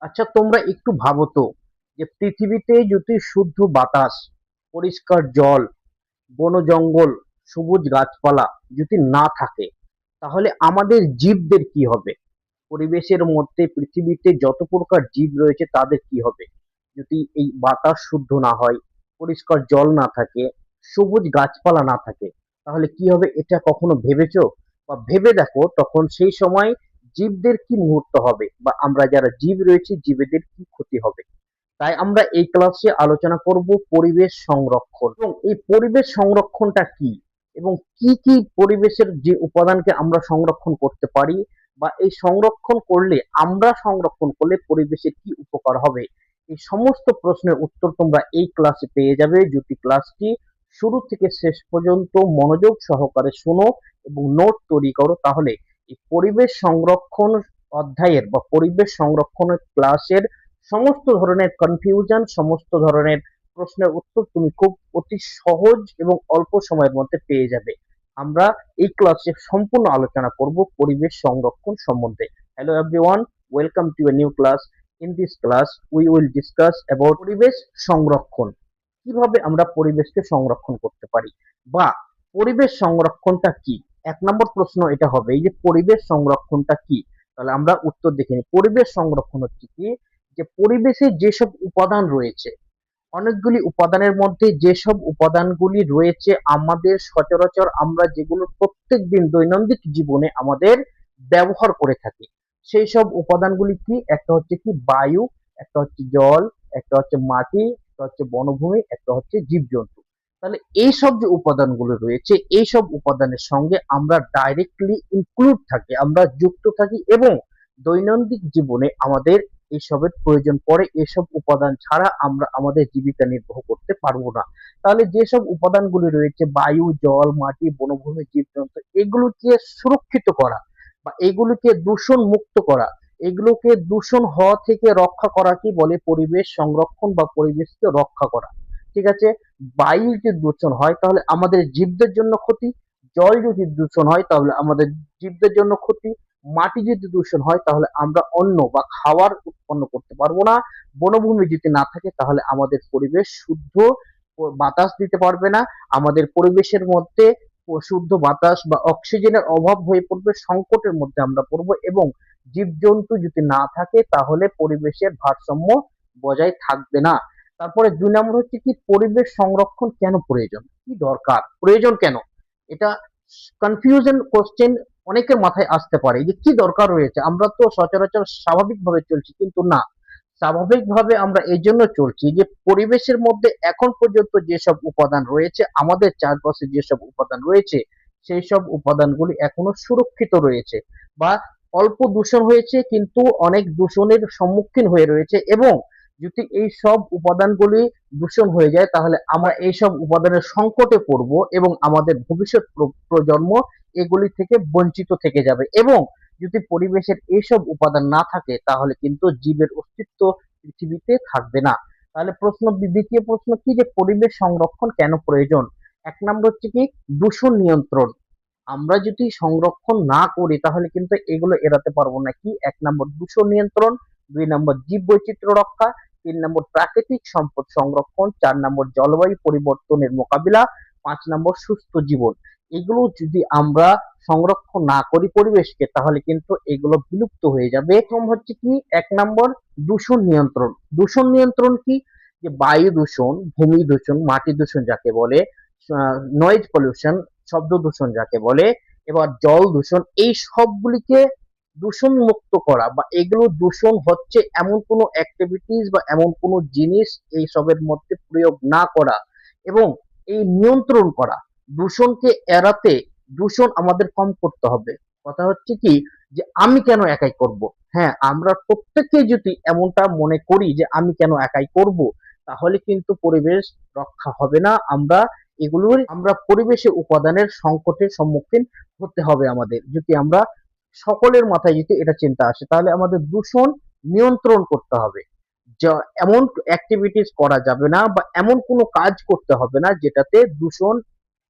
আচ্ছা, তোমরা একটু ভাবো তো, যে পৃথিবীতে যদি শুদ্ধ বাতাস, পরিষ্কার জল, বন জঙ্গল, সবুজ গাছপালা যদি না থাকে, তাহলে আমাদের জীবদের কি হবে? পরিবেশের মধ্যে পৃথিবীতে যত প্রকার জীব রয়েছে তাদের কি হবে? যদি এই বাতাস শুদ্ধ না হয়, পরিষ্কার জল না থাকে, সবুজ গাছপালা না থাকে, তাহলে কি হবে? এটা কখনো ভেবেছো? বা ভেবে দেখো, তখন সেই সময় জীবদের কি মুহূর্ত হবে, বা আমরা যারা জীব রয়েছে জীবেদের কি ক্ষতি হবে। তাই আমরা এই ক্লাসে আলোচনা করব পরিবেশ সংরক্ষণ, এবং এই পরিবেশ সংরক্ষণটা কি, এবং কি কি পরিবেশের যে উপাদানকে আমরা সংরক্ষণ করতে পারি, বা এই সংরক্ষণ করলে, আমরা সংরক্ষণ করলে পরিবেশের কি উপকার হবে। এই সমস্ত প্রশ্নের উত্তর তোমরা এই ক্লাসে পেয়ে যাবে যদি ক্লাসটি শুরু থেকে শেষ পর্যন্ত মনোযোগ সহকারে শোনো এবং নোট তৈরি করো। তাহলে এই পরিবেশ সংরক্ষণ অধ্যায়ের বা পরিবেশ সংরক্ষণের ক্লাসের সমস্ত ধরনের কনফিউশন, সমস্ত ধরনের প্রশ্নের উত্তর তুমি খুব অতি সহজ এবং অল্প সময়ের মধ্যে পেয়ে যাবে। আমরা এই ক্লাসে সম্পূর্ণ আলোচনা করব পরিবেশ সংরক্ষণ সম্বন্ধে। Hello everyone, welcome to a new class. In this class we will discuss about পরিবেশ সংরক্ষণ। কিভাবে আমরা পরিবেশকে সংরক্ষণ করতে পারি, বা পরিবেশ সংরক্ষণটা কি। এক নম্বর প্রশ্ন এটা হবে, এই যে পরিবেশ সংরক্ষণটা কি। তাহলে আমরা উত্তর দেখে নিই। পরিবেশ সংরক্ষণ হচ্ছে কি, যে পরিবেশে যেসব উপাদান রয়েছে, অনেকগুলি উপাদানের মধ্যে যেসব উপাদানগুলি রয়েছে আমাদের সচরাচর আমরা যেগুলো প্রত্যেকদিন দৈনন্দিন জীবনে আমাদের ব্যবহার করে থাকি, সেই সব উপাদানগুলি কি? একটা হচ্ছে কি বায়ু, একটা হচ্ছে জল, একটা হচ্ছে মাটি, একটা হচ্ছে বনভূমি, একটা হচ্ছে জীবজন্তু। তাহলে এই সব যে উপাদানগুলো রয়েছে, এই সব উপাদানের সঙ্গে আমরা ডাইরেক্টলি ইনক্লুড থাকি, আমরা যুক্ত থাকি, এবং দৈনন্দিন জীবনে আমাদের এসবের প্রয়োজন পড়ে। এসব উপাদান ছাড়া আমরা আমাদের জীবিকা নির্বাহ করতে পারবো না। তাহলে যেসব উপাদানগুলি রয়েছে বায়ু, জল, মাটি, বনভূমি, জীবজন্তু, এগুলোকে সুরক্ষিত করা বা এগুলোকে দূষণ মুক্ত করা, এগুলোকে দূষণ হওয়া থেকে রক্ষা করা কি বলে? পরিবেশ সংরক্ষণ বা পরিবেশকে রক্ষা করা। ঠিক আছে? বায়ু যদি দূষণ হয় তাহলে আমাদের জীবদের জন্য ক্ষতি, জল যদি দূষণ হয় তাহলে আমাদের জীবদের জন্য ক্ষতি, মাটি যদি দূষণ হয় তাহলে আমরা অন্ন বা খাবার উৎপন্ন করতে পারবো না, বনভূমি যদি না থাকে তাহলে আমাদের পরিবেশ শুদ্ধ বাতাস দিতে পারবে না, আমাদের পরিবেশের মধ্যে শুদ্ধ বাতাস বা অক্সিজেনের অভাব হয়ে পড়বে, সংকটের মধ্যে আমরা পড়বো, এবং জীবজন্তু যদি না থাকে তাহলে পরিবেশের ভারসাম্য বজায় থাকবে না। তারপরে ২ নম্বর হচ্ছে কি, পরিবেশ সংরক্ষণ কেন প্রয়োজন, কি দরকার, প্রয়োজন কেন? এটা কনফিউশন কোশ্চেন অনেকের মাথায় আসতে পারে, যে কি দরকার রয়েছে, আমরা তো সচরাচর স্বাভাবিকভাবে চলছি। কিন্তু না, স্বাভাবিকভাবে আমরা এই জন্য চলছি যে পরিবেশের মধ্যে এখন পর্যন্ত যেসব উপাদান রয়েছে, আমাদের চারপাশে যেসব উপাদান রয়েছে, সেই সব উপাদানগুলি এখনো সুরক্ষিত রয়েছে, বা অল্প দূষণ হয়েছে কিন্তু অনেক দূষণের সম্মুখীন হয়ে রয়েছে। এবং যদি এই সব উপাদানগুলি দূষণ হয়ে যায় তাহলে আমরা এই সব উপাদানের সংকটে পড়ব, এবং আমাদের ভবিষ্যৎ প্রজন্ম এগুলি থেকে বঞ্চিত থেকে যাবে। এবং যদি পরিবেশের এইসব উপাদান না থাকে তাহলে কিন্তু জীবের অস্তিত্ব পৃথিবীতে থাকবে না। তাহলে দ্বিতীয় প্রশ্ন কি, যে পরিবেশ সংরক্ষণ কেন প্রয়োজন। ১ নম্বর হচ্ছে কি, দূষণ নিয়ন্ত্রণ। আমরা যদি সংরক্ষণ না করি তাহলে কিন্তু এগুলো এড়াতে পারবো না। কি? ১ নম্বর দূষণ নিয়ন্ত্রণ, ২ নম্বর জীব বৈচিত্র্য রক্ষা, ৩ নম্বর প্রাকৃতিক সম্পদ সংরক্ষণ, ৪ নম্বর জলবায়ু পরিবর্তনের মোকাবিলা, ৫ নম্বর সুস্থ জীবন। এগুলো যদি আমরা সংরক্ষণ না করি পরিবেশকে, তাহলে কিন্তু এগুলো বিলুপ্ত হয়ে যাবে। প্রথম হচ্ছে কি, ১ নম্বর দূষণ নিয়ন্ত্রণ। দূষণ নিয়ন্ত্রণ কি? যে বায়ু দূষণ, ভূমি দূষণ, মাটি দূষণ যাকে বলে, নয়েজ পলিউশন, শব্দ দূষণ যাকে বলে, এবার জল দূষণ, এই সবগুলিকে দূষণ মুক্ত করা, বা এগুলো দূষণ হচ্ছে এমন কোনো অ্যাক্টিভিটিস বা এমন কোনো জিনিস এই সবের মধ্যে প্রয়োগ না করা, এবং এই নিয়ন্ত্রণ করা। দূষণকে এড়াতে দূষণ আমাদের কম করতে হবে। কথা হচ্ছে কি, যে আমি কেন একাই করব। হ্যাঁ, আমরা প্রত্যেকে যদি এমনটা মনে করি যে আমি কেন একাই করব, তাহলে কিন্তু পরিবেশ রক্ষা হবে না। আমরা পরিবেশে উপাদানের সংকটের সম্মুখীন হতে হবে আমাদের। যদি আমরা সকলের মাথায় যদি এটা চিন্তা আসে, তাহলে আমাদের দূষণ নিয়ন্ত্রণ করতে হবে। এমন অ্যাক্টিভিটিস করা যাবে না, বা এমন কোনো কাজ করতে হবে না যেটাতে দূষণ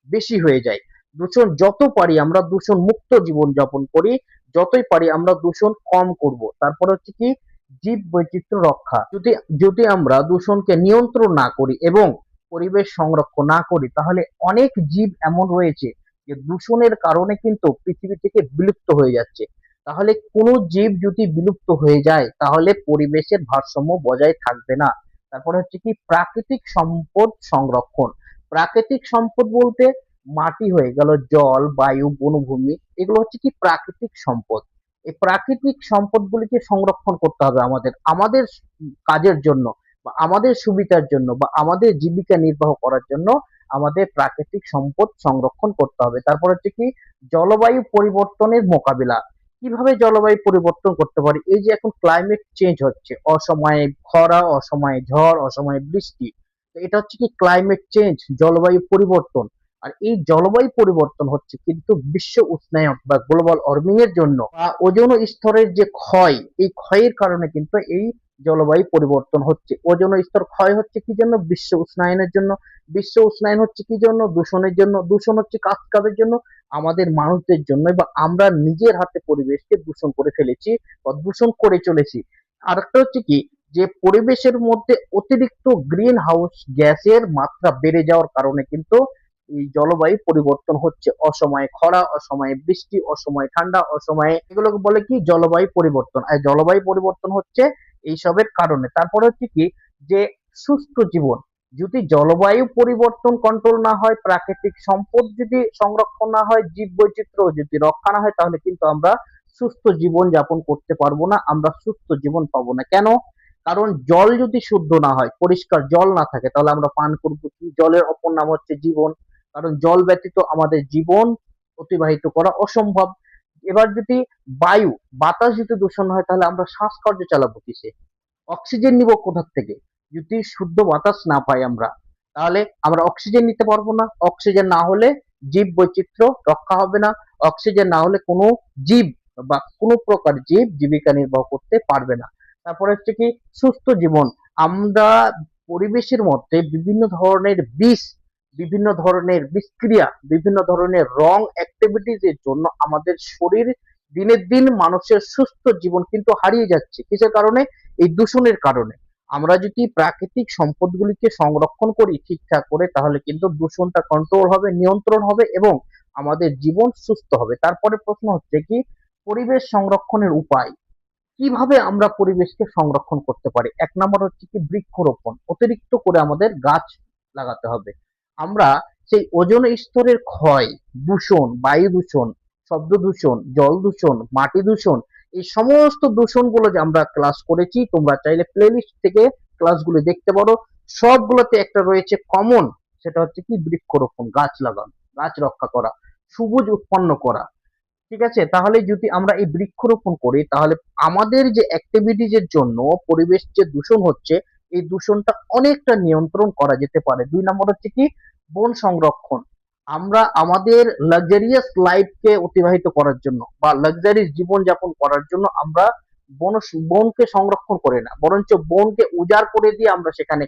বেশি হয়ে যায়। দূষণ যত পারি আমরা দূষণ মুক্ত জীবন যাপন করি, যতই পারি আমরা দূষণ কম করব। তারপর হচ্ছে কি, জীব বৈচিত্র্য রক্ষা। যদি যদি আমরা দূষণকে নিয়ন্ত্রণ না করি এবং পরিবেশ সংরক্ষণ না করি, তাহলে অনেক জীব এমন রয়েছে যে দূষণের কারণে কিন্তু পৃথিবী থেকে বিলুপ্ত হয়ে যাচ্ছে। তাহলে কোনো জীব যদি বিলুপ্ত হয়ে যায় তাহলে পরিবেশের ভারসাম্য বজায় থাকবে না। তারপরে হচ্ছে কি প্রাকৃতিক সম্পদ সংরক্ষণ। প্রাকৃতিক সম্পদ বলতে মাটি হয়ে গেল, জল, বায়ু, বনভূমি, এগুলো হচ্ছে কি প্রাকৃতিক সম্পদ। এই প্রাকৃতিক সম্পদগুলিকে সংরক্ষণ করতে হবে আমাদের আমাদের কাজের জন্য বা আমাদের সুবিধার জন্য বা আমাদের জীবিকা নির্বাহ করার জন্য আমাদের প্রাকৃতিক সম্পদ সংরক্ষণ করতে হবে। তারপর হচ্ছে কি জলবায়ু পরিবর্তনের মোকাবিলা। কিভাবে জলবায়ু পরিবর্তন করতে পারি? এই যে এখন ক্লাইমেট চেঞ্জ হচ্ছে, অসময়ে খরা, অসময়ে ঝড়, অসময়ে বৃষ্টি, তো এটা হচ্ছে কি ক্লাইমেট চেঞ্জ, জলবায়ু পরিবর্তন। আর এই জলবায়ু পরিবর্তন হচ্ছে কিন্তু বিশ্ব উষ্ণায়ন বা গ্লোবাল ওয়ার্মিং এর জন্য বা ওজোন স্তরের যে ক্ষয়, এই ক্ষয়ের কারণে কিন্তু এই জলবায়ু পরিবর্তন হচ্ছে। ওজোন স্তর ক্ষয় হচ্ছে কি জন্য? বিশ্ব উষ্ণায়নের জন্য। বিশ্ব উষ্ণায়ন হচ্ছে কি জন্য? দূষণের জন্য। দূষণ হচ্ছে কাদের জন্য? আমাদের মানুষদের জন্য, বা আমরা নিজের হাতে পরিবেশকে দূষণ করে ফেলেছি বা দূষণ করে চলেছি। আরেকটা হচ্ছে কি যে পরিবেশের মধ্যে অতিরিক্ত গ্রিন হাউস গ্যাসের মাত্রা বেড়ে যাওয়ার কারণে কিন্তু এই জলবায়ু পরিবর্তন হচ্ছে। অসময়ে খরা, অসময়ে বৃষ্টি, অসময়ে ঠান্ডা, অসময়ে, এগুলোকে বলে কি জলবায়ু পরিবর্তন। আর জলবায়ু পরিবর্তন হচ্ছে এইসবের কারণে। তারপরে হচ্ছে কি যে সুস্থ জীবন, যদি জলবায়ু পরিবর্তন কন্ট্রোল না হয়, প্রাকৃতিক সম্পদ যদি সংরক্ষণ না হয়, জীব বৈচিত্র্য যদি রক্ষা না হয়, তাহলে কিন্তু আমরা সুস্থ জীবন যাপন করতে পারবো না, আমরা সুস্থ জীবন পাবো না। কেন? কারণ জল যদি শুদ্ধ না হয়, পরিষ্কার জল না থাকে, তাহলে আমরা পান করবো কি? জলের অপর নাম হচ্ছে জীবন। কারণ জল ব্যতীত আমাদের জীবন অতিবাহিত করা অসম্ভব। এবার যদি বায়ু, বাতাস যদি দূষণ হয়, তাহলে আমরা শ্বাসকর্য চালাবো কিসে? অক্সিজেন নিব কোথা থেকে? যদি শুদ্ধ বাতাস না পাই আমরা, তাহলে আমরা অক্সিজেন নিতে পারবো না। অক্সিজেন না হলে জীব বৈচিত্র্য রক্ষা হবে না। অক্সিজেন না হলে কোনো জীব বা কোনো প্রকার জীব জীবিকা নির্বাহ করতে পারবে না। তারপরে হচ্ছে কি সুস্থ জীবন। আমরা পরিবেশের মধ্যে বিভিন্ন ধরনের বিষ, বিভিন্ন ধরনের বিষক্রিয়া, বিভিন্ন ধরনের রং অ্যাক্টিভিটিস এর জন্য আমাদের শরীর দিনের দিন মানুষের সুস্থ জীবন কিন্তু হারিয়ে যাচ্ছে। কিসের কারণে? এই দূষণের কারণে। আমরা যদি প্রাকৃতিক সম্পদগুলিকে সংরক্ষণ করি ঠিকঠাক করে, তাহলে কিন্তু দূষণটা কন্ট্রোল হবে, নিয়ন্ত্রণ হবে এবং আমাদের জীবন সুস্থ হবে। তারপরে প্রশ্ন হচ্ছে কি পরিবেশ সংরক্ষণের উপায়। কিভাবে আমরা পরিবেশকে সংরক্ষণ করতে পারি? এক নম্বর হচ্ছে কি বৃক্ষরোপণ। অতিরিক্ত করে আমাদের গাছ লাগাতে হবে। আমরা সেই ওজোন স্তরের ক্ষয়, দূষণ, বায়ু দূষণ, শব্দ দূষণ, জল দূষণ, মাটি দূষণ, এই সমস্ত দূষণগুলো যে আমরা ক্লাস করেছি, তোমরা চাইলে প্লেলিস্ট থেকে ক্লাসগুলো দেখতে পারো। সবগুলোতে একটা রয়েছে কমন, সেটা হচ্ছে কি বৃক্ষরোপণ, গাছ লাগানো, গাছ রক্ষা করা, সবুজ উৎপন্ন করা। ঠিক আছে? তাহলে যদি আমরা এই বৃক্ষরোপণ করি, তাহলে আমাদের যে অ্যাক্টিভিটিজ এর জন্য পরিবেশ যে দূষণ হচ্ছে, এই দূষণটা অনেকটা নিয়ন্ত্রণ করা যেতে পারে। ২ নম্বর হচ্ছে কি বন সংরক্ষণ। আমরা আমাদের লাক্সারিয়াস লাইফকে অতিবাহিত করার জন্য বা লাক্সারিয়াস জীবনযাপন করার জন্য আমরা বনকে সংরক্ষণ করি না। বরঞ্চ বনকে উজাড় করে দিয়ে আমরা সেখানে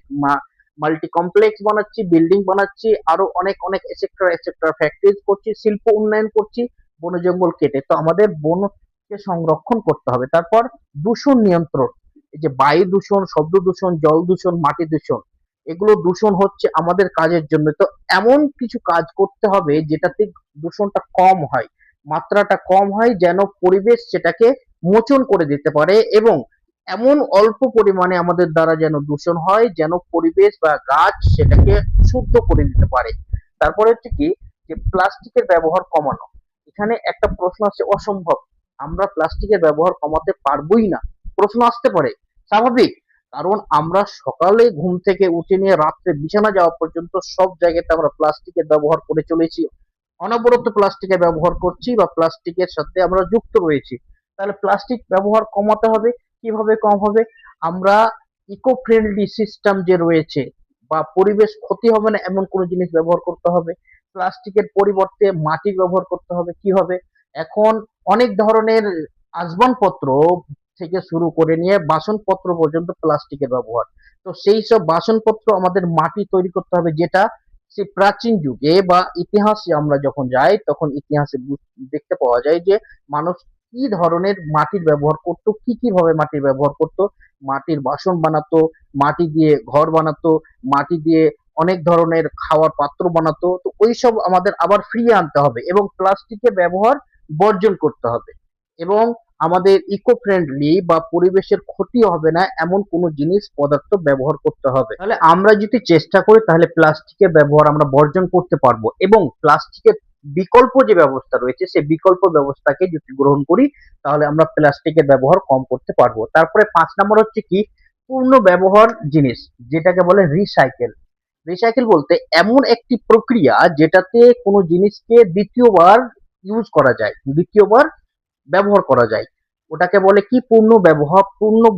মাল্টি কমপ্লেক্স বানাচ্ছি, বিল্ডিং বানাচ্ছি, আরো অনেক অনেক এটসেট্রা এটসেট্রা ফ্যাক্টরিজ করছি, শিল্প উন্নয়ন করছি বন জঙ্গল কেটে। তো আমাদের বনকে সংরক্ষণ করতে হবে। তারপর দূষণ নিয়ন্ত্রণ। এই যে বায়ু দূষণ, শব্দ দূষণ, জল দূষণ, মাটি দূষণ, এগুলো দূষণ হচ্ছে আমাদের কাজের জন্য। তো এমন কিছু কাজ করতে হবে যেটাতে দূষণটা কম হয়, মাত্রাটা কম হয়, যেন পরিবেশ সেটাকে মোচন করে দিতে পারে এবং এমন অল্প পরিমাণে আমাদের দ্বারা যেন দূষণ হয়, যেন পরিবেশ বা গাছ সেটাকে শুদ্ধ করে দিতে পারে। তারপরে হচ্ছে কি যে প্লাস্টিকের ব্যবহার কমানো। এখানে একটা প্রশ্ন আসছে, অসম্ভব, আমরা প্লাস্টিকের ব্যবহার কমাতে পারবোই না। প্রশ্ন আসতে পারে, স্বাভাবিক। কারণ আমরা সকালে ঘুম থেকে উঠে নিয়ে রাত্রে বিছানা যাওয়া পর্যন্ত সব জায়গাতে আমরা প্লাস্টিকের ব্যবহার করে চলেছি, অনবরত প্লাস্টিকের ব্যবহার করছি বা প্লাস্টিকের সাথে আমরা যুক্ত রয়েছি। তাহলে প্লাস্টিক ব্যবহার কমাতে হবে। কিভাবে কম হবে? আমরা ইকো ফ্রেন্ডলি সিস্টেম যে রয়েছে বা পরিবেশ ক্ষতি হবে না এমন কোনো জিনিস ব্যবহার করতে হবে। প্লাস্টিকের পরিবর্তে মাটির ব্যবহার করতে হবে। কি হবে? এখন অনেক ধরনের আসবাবপত্র থেকে শুরু করে নিয়ে বাসনপত্র পর্যন্ত প্লাস্টিকের ব্যবহার। তো সেই সব বাসনপত্র আমাদের মাটি তৈরি করতে হবে, যেটা সেই প্রাচীন যুগে বা ইতিহাসে আমরা যখন যাই তখন ইতিহাসে দেখতে পাওয়া যায় যে মানুষ কি ধরনের মাটির ব্যবহার করতো, কি কি ভাবে মাটির ব্যবহার করতো, মাটির বাসন বানাতো, মাটি দিয়ে ঘর বানাতো, মাটি দিয়ে অনেক ধরনের খাওয়ার পাত্র বানাতো। তো ওইসব আমাদের আবার ফিরিয়ে আনতে হবে এবং প্লাস্টিকের ব্যবহার বর্জন করতে হবে এবং আমাদের ইকো ফ্রেন্ডলি বা পরিবেশের ক্ষতি হবে না এমন কোনো জিনিস পদার্থ ব্যবহার করতে হবে। তাহলে আমরা যদি চেষ্টা করি তাহলে প্লাস্টিকের ব্যবহার আমরা বর্জন করতে পারবো এবং প্লাস্টিকের বিকল্প যে ব্যবস্থা রয়েছে সেই বিকল্প ব্যবস্থাকে যদি গ্রহণ করি তাহলে আমরা প্লাস্টিকের ব্যবহার কম করতে পারবো। তারপরে ৫ নম্বর হচ্ছে কি পূর্ণ ব্যবহার জিনিস, যেটাকে বলে রিসাইকেল। রিসাইকেল বলতে এমন একটি প্রক্রিয়া যেটাতে কোনো জিনিসকে দ্বিতীয়বার ইউজ করা যায়, দ্বিতীয়বার ব্যবহার করা যায়। ওটাকে বলে কি পূর্ণ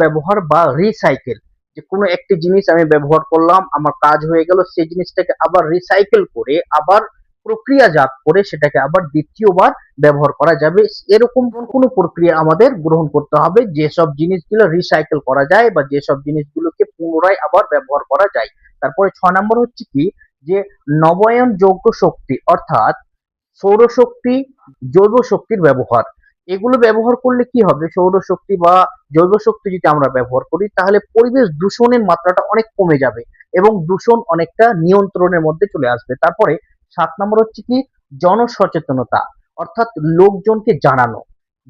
ব্যবহার বা রিসাইকেল। যে কোনো একটি জিনিস আমি ব্যবহার করলাম, আমার কাজ হয়ে গেল, সেই জিনিসটাকে আবার রিসাইকেল করে আবার প্রক্রিয়াজাত করে সেটাকে আবার দ্বিতীয়বার ব্যবহার করা যাবে। এরকম কোনো প্রক্রিয়া আমাদের গ্রহণ করতে হবে যেসব জিনিসগুলো রিসাইকেল করা যায় বা যেসব জিনিসগুলোকে পুনরায় আবার ব্যবহার করা যায়। তারপরে ৬ নম্বর হচ্ছে কি যে নবায়নযোগ্য শক্তি অর্থাৎ সৌরশক্তি, জৈব শক্তির ব্যবহার। এগুলো ব্যবহার করলে কি হবে, সৌরশক্তি বা জৈব শক্তি যদি আমরা ব্যবহার করি তাহলে পরিবেশ দূষণের মাত্রাটা অনেক কমে যাবে এবং দূষণ অনেকটা নিয়ন্ত্রণের মধ্যে চলে আসবে। তারপরে ৭ নম্বর হচ্ছে কি জনসচেতনতা অর্থাৎ লোকজনকে জানানো,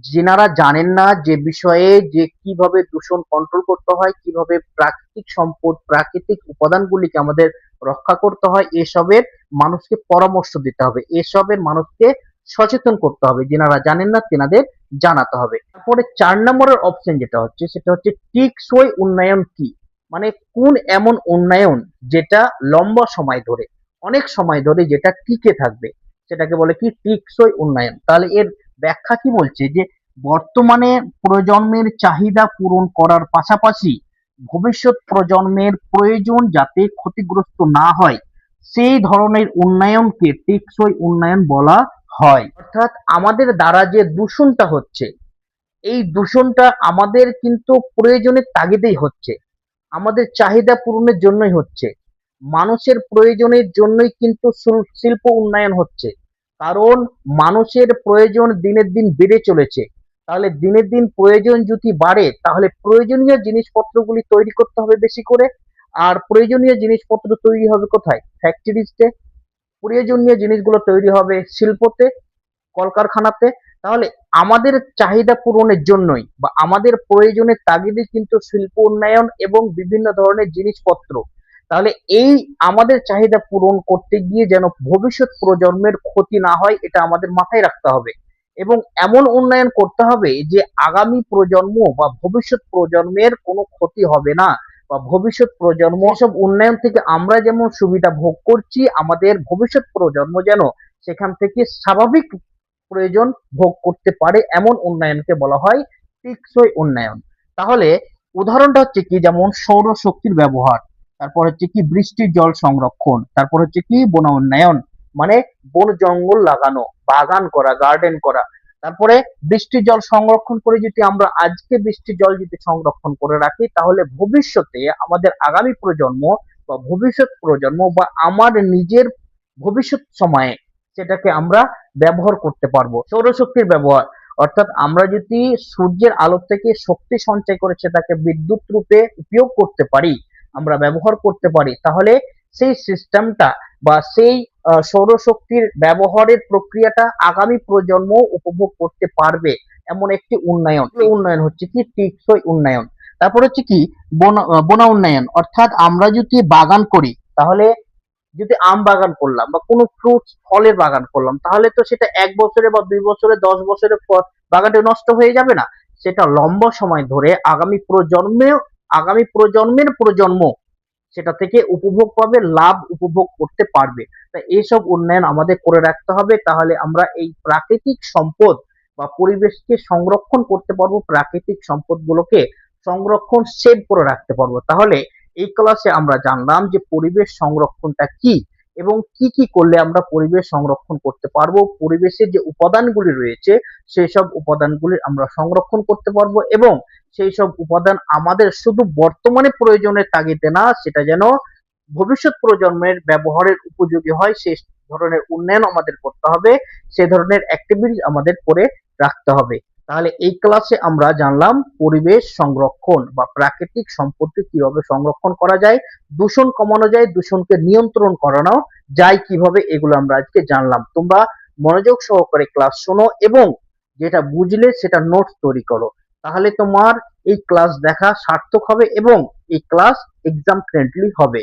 যেনারা জানেন না যে বিষয়ে যে কিভাবে দূষণ কন্ট্রোল করতে হয়, কিভাবে প্রাকৃতিক সম্পদ প্রাকৃতিক উপাদানগুলিকে আমাদের রক্ষা করতে হয়, এসবের মানুষকে পরামর্শ দিতে হবে, এসবের মানুষকে সচেতন করতে হবে, যেনারা জানেন না তেনাদের জানাতে হবে। তারপরে ৪ নম্বরের অপশন যেটা হচ্ছে সেটা হচ্ছে টেকসই উন্নয়ন কি, মানে কোন এমন উন্নয়ন যেটা লম্বা সময় ধরে অনেক সময় ধরে যেটা টিকে থাকবে সেটাকে বলে কি টেকসই উন্নয়ন। তাহলে এর ব্যাখ্যা কি বলছে যে বর্তমানে প্রজন্মের চাহিদা পূরণ করার পাশাপাশি ভবিষ্যৎ প্রজন্মের প্রয়োজন যাতে ক্ষতিগ্রস্ত না হয় সেই ধরনের উন্নয়নকে টেকসই উন্নয়ন বলা হয়। অর্থাৎ আমাদের দ্বারা যে দূষণটা হচ্ছে এই দূষণটা আমাদের কিন্তু প্রয়োজনের তাগিদেই হচ্ছে, আমাদের চাহিদা পূরণের জন্যই হচ্ছে, মানুষের প্রয়োজনের জন্যই কিন্তু শিল্প উন্নয়ন হচ্ছে। কারণ মানুষের প্রয়োজন দিনের দিন বেড়ে চলেছে। তাহলে দিনের দিন প্রয়োজন যদি বাড়ে তাহলে প্রয়োজনীয় জিনিসপত্রগুলি তৈরি করতে হবে বেশি করে। আর প্রয়োজনীয় জিনিসপত্র তৈরি হবে কোথায়, ফ্যাক্টরিতে। প্রয়োজনীয় জিনিসগুলো তৈরি হবে শিল্পতে, কলকারখানাতে। তাহলে আমাদের চাহিদা পূরণের জন্যই বা আমাদের প্রয়োজনের তাগিদে কিন্তু শিল্প উন্নয়ন এবং বিভিন্ন ধরনের জিনিসপত্র। তাহলে এই আমাদের চাহিদা পূরণ করতে গিয়ে যেন ভবিষ্যৎ প্রজন্মের ক্ষতি না হয় এটা আমাদের মাথায় রাখতে হবে এবং এমন উন্নয়ন করতে হবে যে আগামী প্রজন্ম বা ভবিষ্যৎ প্রজন্মের কোনো ক্ষতি হবে না বা ভবিষ্যৎ প্রজন্ম সব উন্নয়ন থেকে আমরা যেমন সুবিধা ভোগ করছি আমাদের ভবিষ্যৎ প্রজন্ম যেন সেখান থেকে স্বাভাবিক প্রয়োজন ভোগ করতে পারে, এমন উন্নয়নকে বলা হয় টেকসই উন্নয়ন। তাহলে উদাহরণটা হচ্ছে কি যেমন সৌরশক্তির ব্যবহার, তারপর হচ্ছে কি বৃষ্টির জল সংরক্ষণ, তারপর হচ্ছে কি বন উন্নয়ন মানে বন জঙ্গল লাগানো, বাগান করা, গার্ডেন করা। তারপরে বৃষ্টির জল সংরক্ষণ করে যদি আমরা আজকে বৃষ্টির জল যদি সংরক্ষণ করে রাখি তাহলে ভবিষ্যতে আমাদের আগামী প্রজন্ম বা ভবিষ্যৎ প্রজন্ম বা আমার নিজের ভবিষ্যৎ সময়ে সেটাকে আমরা ব্যবহার করতে পারবো। সৌরশক্তির ব্যবহার অর্থাৎ আমরা যদি সূর্যের আলো থেকে শক্তি সঞ্চয় করে সেটাকে বিদ্যুৎ রূপে উপয়োগ করতে পারি, আমরা ব্যবহার করতে পারি, তাহলে সেই সিস্টেমটা বা সেই সৌরশক্তির ব্যবহারের প্রক্রিয়াটা আগামী প্রজন্ম উপভোগ করতে পারবে এমন একটি উন্নয়ন। উন্নয়ন হচ্ছে কি টেকসই উন্নয়ন। তারপর হচ্ছে কি বন উন্নয়ন অর্থাৎ আমরা যদি বাগান করি তাহলে যদি আম বাগান করলাম বা কোনো ফ্রুটস ফলের বাগান করলাম তাহলে তো সেটা ১ বছরে বা ২ বছরে ১০ বছরে বাগানটা নষ্ট হয়ে যাবে না। সেটা লম্বা সময় ধরে আগামী প্রজন্মের প্রজন্ম সেটা থেকে উপভোগ পাবে, লাভ উপভোগ করতে পারবে। তাই এইসব উন্নয়ন আমাদের করে রাখতে হবে, তাহলে আমরা এই প্রাকৃতিক সম্পদ বা পরিবেশকে সংরক্ষণ করতে পারবো, প্রাকৃতিক সম্পদগুলোকে সংরক্ষণ সেভ করে রাখতে পারবো। তাহলে এই ক্লাসে আমরা জানলাম যে পরিবেশ সংরক্ষণটা কি এবং কি কি করলে আমরা পরিবেশ সংরক্ষণ করতে পারবো, পরিবেশের যে উপাদানগুলি রয়েছে সেই সব উপাদানগুলি আমরা সংরক্ষণ করতে পারবো এবং সেই সব উপাদান আমাদের শুধু বর্তমানে প্রয়োজনের তাগিদে না সেটা যেন ভবিষ্যৎ প্রজন্মের ব্যবহারের উপযোগী হয় সেই ধরনের উন্নয়ন আমাদের করতে হবে, সে ধরনের অ্যাক্টিভিটি আমাদের করে রাখতে হবে। তাহলে এই ক্লাসে আমরা জানলাম পরিবেশ সংরক্ষণ বা প্রাকৃতিক সম্পত্তি কিভাবে সংরক্ষণ করা যায়, দূষণ কমানো যায়, দূষণকে নিয়ন্ত্রণ করানো যায় কিভাবে, এগুলো আমরা আজকে জানলাম। তোমরা মনোযোগ সহকারে ক্লাস শোনো এবং যেটা বুঝলে সেটা নোটস তৈরি করো। তাহলে তোমার এই ক্লাস দেখা সার্থক হবে এবং এই ক্লাস এক্সাম ফ্রেন্ডলি হবে।